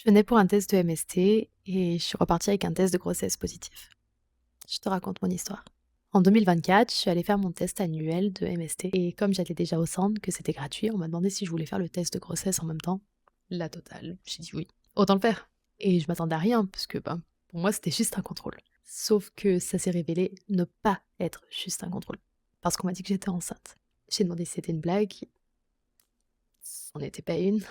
Je venais pour un test de MST et je suis repartie avec un test de grossesse positif. Je te raconte mon histoire. En 2024, je suis allée faire mon test annuel de MST et comme j'allais déjà au centre, que c'était gratuit, on m'a demandé si je voulais faire le test de grossesse en même temps. La totale. J'ai dit oui. Autant le faire. Et je m'attendais à rien parce que pour moi, c'était juste un contrôle. Sauf que ça s'est révélé ne pas être juste un contrôle. Parce qu'on m'a dit que j'étais enceinte. J'ai demandé si c'était une blague. Ce n'en était pas une.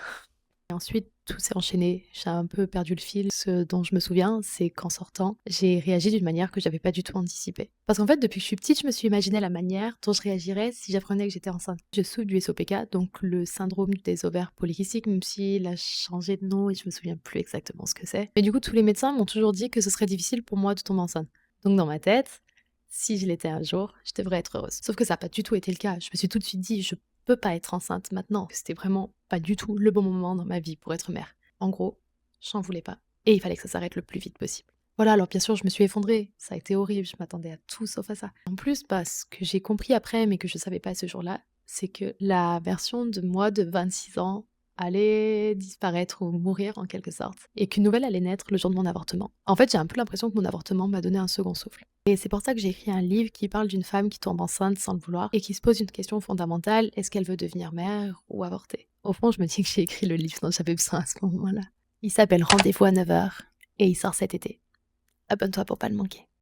Et ensuite, tout s'est enchaîné. J'ai un peu perdu le fil. Ce dont je me souviens, c'est qu'en sortant, j'ai réagi d'une manière que j'avais pas du tout anticipée. Parce qu'en fait, depuis que je suis petite, je me suis imaginé la manière dont je réagirais si j'apprenais que j'étais enceinte. Je souffre du SOPK, donc le syndrome des ovaires polykystiques, même s'il a changé de nom et je me souviens plus exactement ce que c'est. Mais du coup, tous les médecins m'ont toujours dit que ce serait difficile pour moi de tomber enceinte. Donc dans ma tête, si je l'étais un jour, je devrais être heureuse. Sauf que ça n'a pas du tout été le cas. Je me suis tout de suite dit, je peux pas être enceinte maintenant. C'était vraiment pas du tout le bon moment dans ma vie pour être mère. En gros, j'en voulais pas. Et il fallait que ça s'arrête le plus vite possible. Voilà, alors bien sûr, je me suis effondrée. Ça a été horrible, je m'attendais à tout sauf à ça. En plus, ce que j'ai compris après, mais que je savais pas ce jour-là, c'est que la version de moi de 26 ans allait disparaître ou mourir en quelque sorte, et qu'une nouvelle allait naître le jour de mon avortement. En fait, j'ai un peu l'impression que mon avortement m'a donné un second souffle. Et c'est pour ça que j'ai écrit un livre qui parle d'une femme qui tombe enceinte sans le vouloir et qui se pose une question fondamentale, est-ce qu'elle veut devenir mère ou avorter? Au fond, je me dis que j'ai écrit le livre dont j'avais besoin à ce moment-là. Il s'appelle Rendez-vous à 9 heures et il sort cet été. Abonne-toi pour pas le manquer.